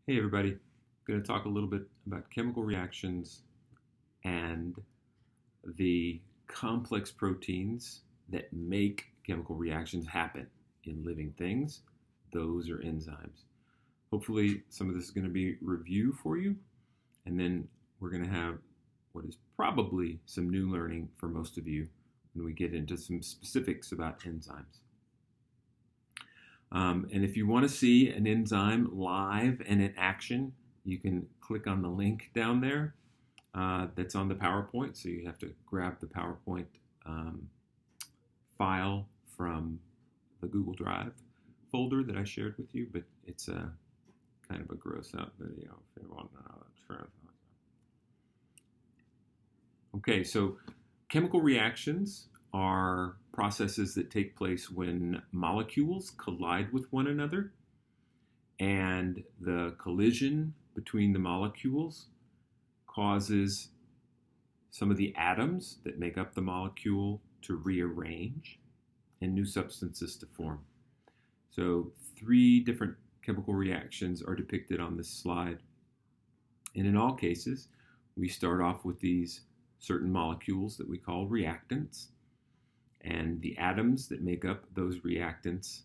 Hey everybody, I'm going to talk a little bit about chemical reactions and the complex proteins that make chemical reactions happen in living things. Those are enzymes. Hopefully some of this is going to be review for you, and then we're going to have what is probably some new learning for most of you when we get into some specifics about enzymes. And if you want to see an enzyme live and in action, you can click on the link down there that's on the PowerPoint. So you have to grab the PowerPoint file from the Google Drive folder that I shared with you, but it's a kind of a gross out video if you want to know the truth. Okay, so chemical reactions are processes that take place when molecules collide with one another, and the collision between the molecules causes some of the atoms that make up the molecule to rearrange and new substances to form. So 3 different chemical reactions are depicted on this slide. And in all cases, we start off with these certain molecules that we call reactants. And the atoms that make up those reactants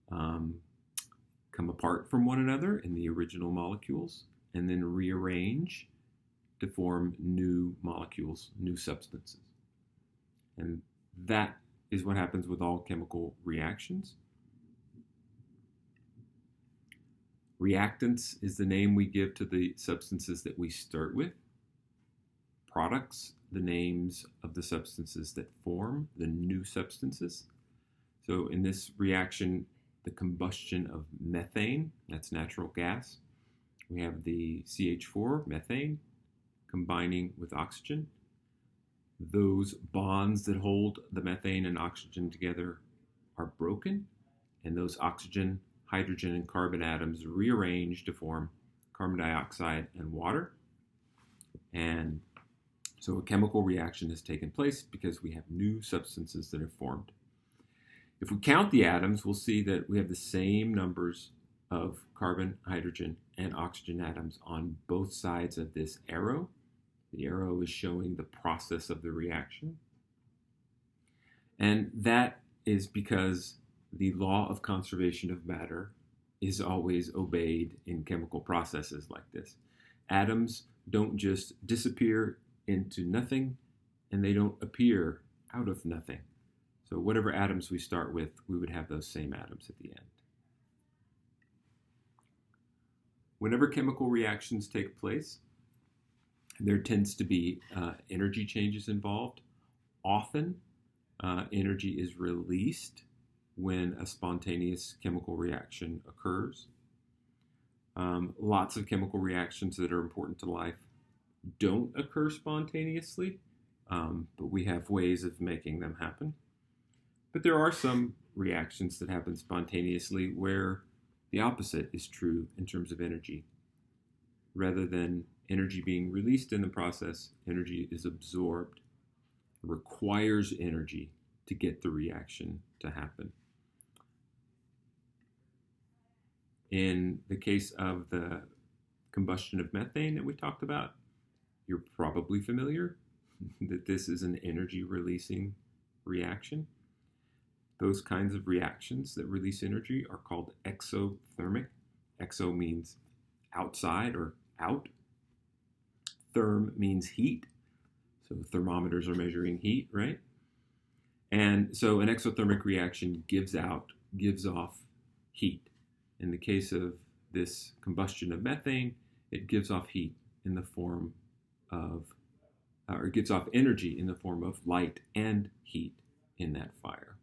come apart from one another in the original molecules and then rearrange to form new molecules, new substances. And that is what happens with all chemical reactions. Reactants is the name we give to the substances that we start with. Products, the names of the substances that form the new substances. So in this reaction, the combustion of methane, that's natural gas. We have the CH4, methane, combining with oxygen. Those bonds that hold the methane and oxygen together are broken, and those oxygen, hydrogen, and carbon atoms rearrange to form carbon dioxide and water. And so a chemical reaction has taken place because we have new substances that are formed. If we count the atoms, we'll see that we have the same numbers of carbon, hydrogen, and oxygen atoms on both sides of this arrow. The arrow is showing the process of the reaction. And that is because the law of conservation of matter is always obeyed in chemical processes like this. Atoms don't just disappear into nothing, and they don't appear out of nothing. So whatever atoms we start with, we would have those same atoms at the end. Whenever chemical reactions take place, there tends to be energy changes involved. Often, energy is released when a spontaneous chemical reaction occurs. Lots of chemical reactions that are important to life don't occur spontaneously, but we have ways of making them happen. But there are some reactions that happen spontaneously where the opposite is true in terms of energy. Rather than energy being released in the process, energy is absorbed. It requires energy to get the reaction to happen. In the case of the combustion of methane that we talked about, you're probably familiar that this is an energy-releasing reaction. Those kinds of reactions that release energy are called exothermic. Exo means outside or out. Therm means heat. So thermometers are measuring heat, right? And so an exothermic reaction gives off heat. In the case of this combustion of methane, it gives off heat in the form of, or it gives off energy in the form of light and heat in that fire.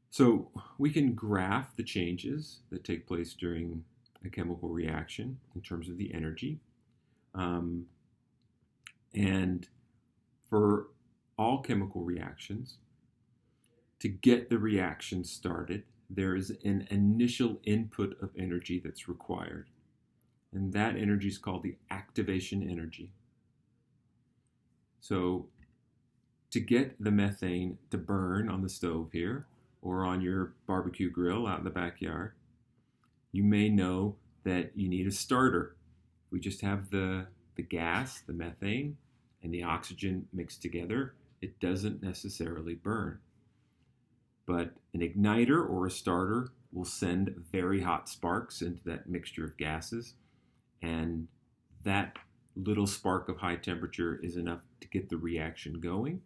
So we can graph the changes that take place during a chemical reaction in terms of the energy. And for all chemical reactions, to get the reaction started, there is an initial input of energy that's required. And that energy is called the activation energy. So to get the methane to burn on the stove here, or on your barbecue grill out in the backyard, you may know that you need a starter. We just have the gas, the methane, and the oxygen mixed together. It doesn't necessarily burn. But an igniter or a starter will send very hot sparks into that mixture of gases, and that little spark of high temperature is enough to get the reaction going.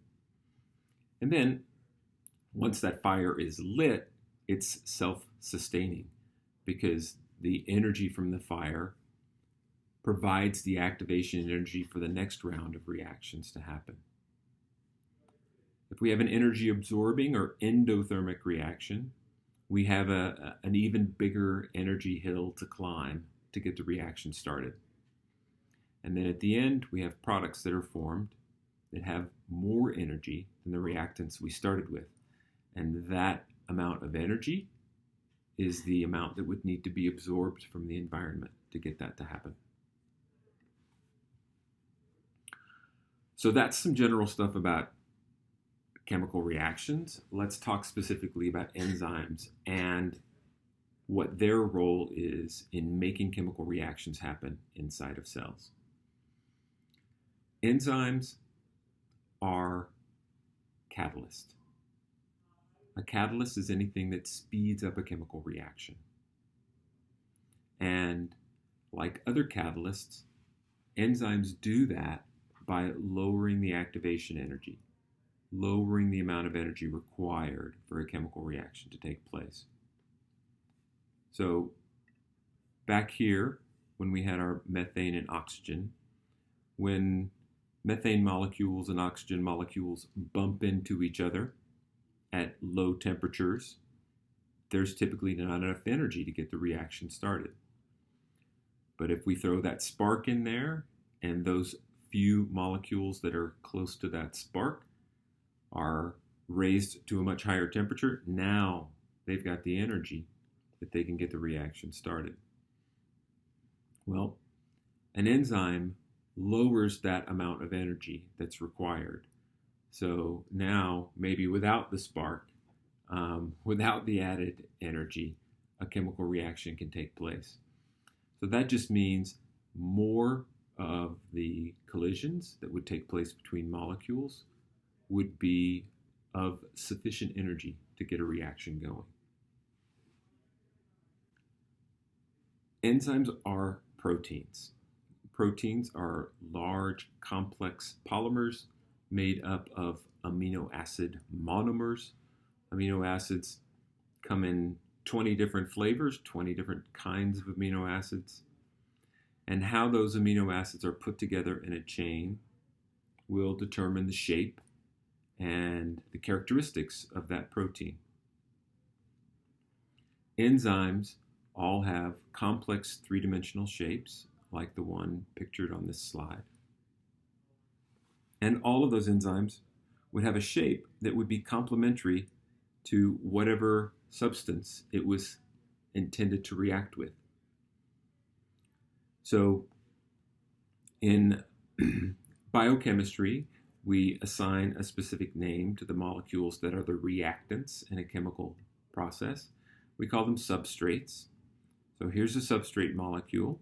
And then once that fire is lit, it's self-sustaining because the energy from the fire provides the activation energy for the next round of reactions to happen. If we have an energy absorbing or endothermic reaction, we have an even bigger energy hill to climb to get the reaction started. And then at the end, we have products that are formed that have more energy than the reactants we started with. And that amount of energy is the amount that would need to be absorbed from the environment to get that to happen. So that's some general stuff about chemical reactions. Let's talk specifically about enzymes and what their role is in making chemical reactions happen inside of cells. Enzymes are catalysts. A catalyst is anything that speeds up a chemical reaction. And like other catalysts, enzymes do that by lowering the activation energy, lowering the amount of energy required for a chemical reaction to take place. So back here, when we had our methane and oxygen, when methane molecules and oxygen molecules bump into each other at low temperatures, there's typically not enough energy to get the reaction started. But if we throw that spark in there, and those few molecules that are close to that spark are raised to a much higher temperature, now they've got the energy that they can get the reaction started. Well, an enzyme lowers that amount of energy that's required. So now, maybe without the spark, without the added energy, a chemical reaction can take place. So that just means more of the collisions that would take place between molecules would be of sufficient energy to get a reaction going. Enzymes are proteins. Proteins are large, complex polymers made up of amino acid monomers. Amino acids come in 20 different flavors, 20 different kinds of amino acids. And how those amino acids are put together in a chain will determine the shape and the characteristics of that protein. Enzymes all have complex three-dimensional shapes, like the one pictured on this slide. And all of those enzymes would have a shape that would be complementary to whatever substance it was intended to react with. So in biochemistry, we assign a specific name to the molecules that are the reactants in a chemical process. We call them substrates. So here's a substrate molecule.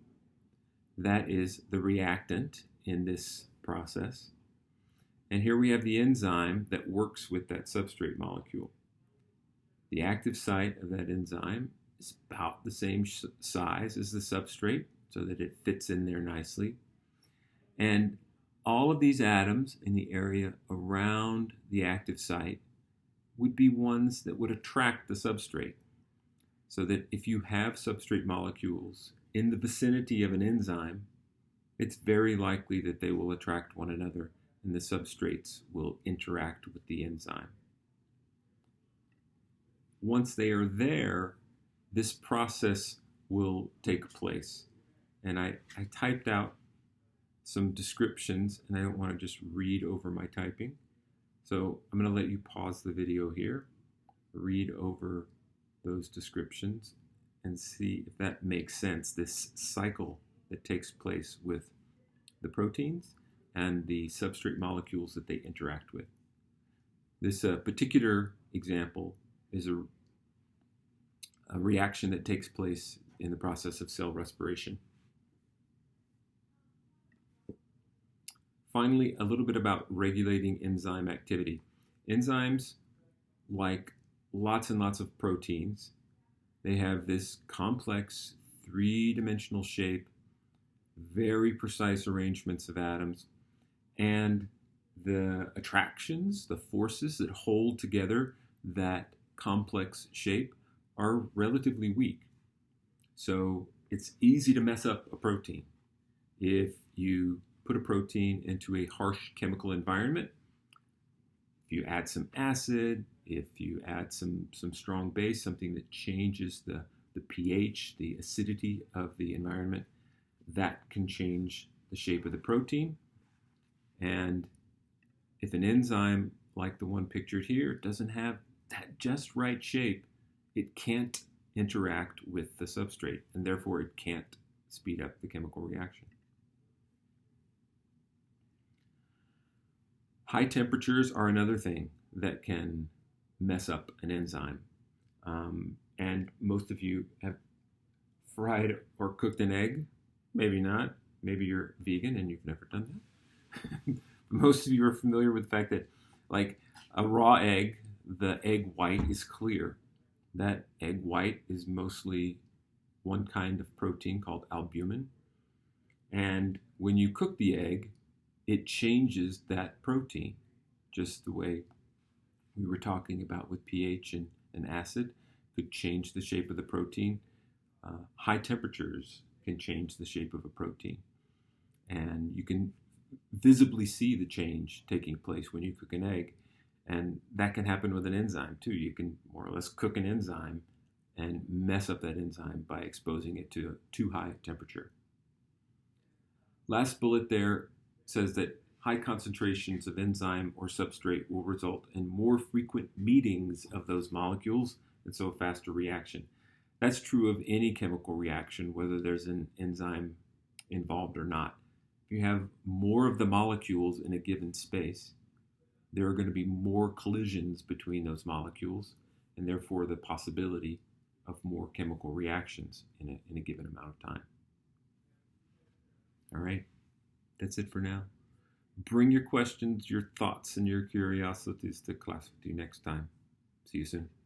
That is the reactant in this process. And here we have the enzyme that works with that substrate molecule. The active site of that enzyme is about the same size as the substrate, so that it fits in there nicely. And all of these atoms in the area around the active site would be ones that would attract the substrate. So that if you have substrate molecules in the vicinity of an enzyme, it's very likely that they will attract one another and the substrates will interact with the enzyme. Once they are there, this process will take place. And I typed out some descriptions, and I don't want to just read over my typing. So I'm going to let you pause the video here, read over those descriptions, and see if that makes sense, this cycle that takes place with the proteins and the substrate molecules that they interact with. This particular example is a reaction that takes place in the process of cell respiration. Finally, a little bit about regulating enzyme activity. Enzymes, like lots and lots of proteins, they have this complex three-dimensional shape, very precise arrangements of atoms, and the attractions, the forces that hold together that complex shape are relatively weak. So it's easy to mess up a protein. If you put a protein into a harsh chemical environment, if you add some acid, if you add some strong base, something that changes the pH, the acidity of the environment, that can change the shape of the protein. And if an enzyme like the one pictured here doesn't have that just right shape, it can't interact with the substrate, and therefore it can't speed up the chemical reaction. High temperatures are another thing that can mess up an enzyme. And most of you have fried or cooked an egg. Maybe not. Maybe you're vegan and you've never done that. Most of you are familiar with the fact that, like a raw egg, the egg white is clear. That egg white is mostly one kind of protein called albumin. And when you cook the egg, it changes that protein, just the way we were talking about with pH and acid could change the shape of the protein. High temperatures can change the shape of a protein. And you can visibly see the change taking place when you cook an egg. And that can happen with an enzyme too. You can more or less cook an enzyme and mess up that enzyme by exposing it to too high a temperature. Last bullet there says that high concentrations of enzyme or substrate will result in more frequent meetings of those molecules, and so a faster reaction. That's true of any chemical reaction, whether there's an enzyme involved or not. If you have more of the molecules in a given space, there are going to be more collisions between those molecules, and therefore the possibility of more chemical reactions in a given amount of time. All right, that's it for now. Bring your questions, your thoughts, and your curiosities to class with you next time. See you soon.